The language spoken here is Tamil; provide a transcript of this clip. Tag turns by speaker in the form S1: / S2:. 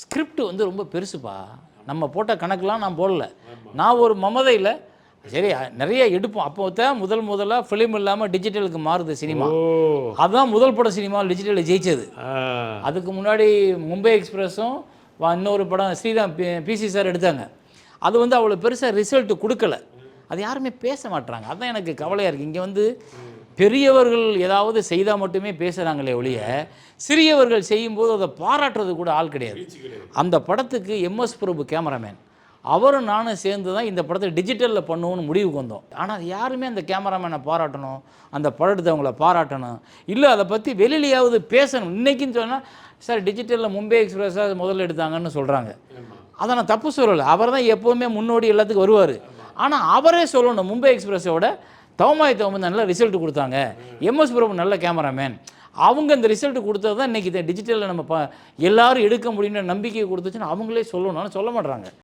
S1: ஸ்கிரிப்ட் வந்து ரொம்ப பெருசுப்பா. நம்ம போட்ட கணக்கெலாம் நான் போடல. நான் ஒரு மமதையில் சரி நிறைய எடுப்போம். அப்போ தான் முதலாக ஃபிலிம் இல்லாமல் டிஜிட்டலுக்கு மாறுது சினிமா. அதுதான் முதல் படம் சினிமாவில் டிஜிட்டலில் ஜெயிச்சது. அதுக்கு முன்னாடி மும்பை எக்ஸ்பிரஸும் இன்னொரு படம் ஸ்ரீராம் பிசி சார் எடுத்தாங்க. அது வந்து அவ்வளோ பெருசாக ரிசல்ட் கொடுக்கல. அது யாருமே பேச மாட்டுறாங்க. அதுதான் எனக்கு கவலையாக இருக்குது. இங்கே வந்து பெரியவர்கள் ஏதாவது செய்தால் மட்டுமே பேசுகிறாங்களே ஒழிய சிறியவர்கள் செய்யும்போது அதை பாராட்டுறது கூட ஆள் கிடையாது. அந்த படத்துக்கு எம்எஸ் பிரபு கேமராமேன், அவரும் நானும் சேர்ந்து தான் இந்த படத்தை டிஜிட்டலில் பண்ணுவோன்னு முடிவுக்கு வந்தோம். ஆனால் யாருமே அந்த கேமராமேனை பாராட்டணும், அந்த படத்தவங்களை பாராட்டணும், இல்லை அதை பற்றி வெளியிலையாவது பேசணும். இன்றைக்கின்னு சொன்னால் சார் டிஜிட்டலில் மும்பை எக்ஸ்பிரஸாக முதல்ல எடுத்தாங்கன்னு சொல்கிறாங்க. அதை நான் தப்பு சொல்லலை. அவர் தான் எப்போவுமே முன்னோடி எல்லாத்துக்கும் வருவார். ஆனால் அவரே சொல்லணும், மும்பை எக்ஸ்பிரஸோட தவமாய் தவம் நல்ல ரிசல்ட் கொடுத்தாங்க, எம்எஸ் பிரபு நல்ல கேமராமேன், அவங்க இந்த ரிசல்ட் கொடுத்தது தான் இன்றைக்கி டிஜிட்டலில் நம்ம எல்லோரும் எடுக்க முடியும்னு நம்பிக்கையை கொடுத்துச்சுன்னு அவங்களே சொல்லணும். சொல்ல மாட்றாங்க.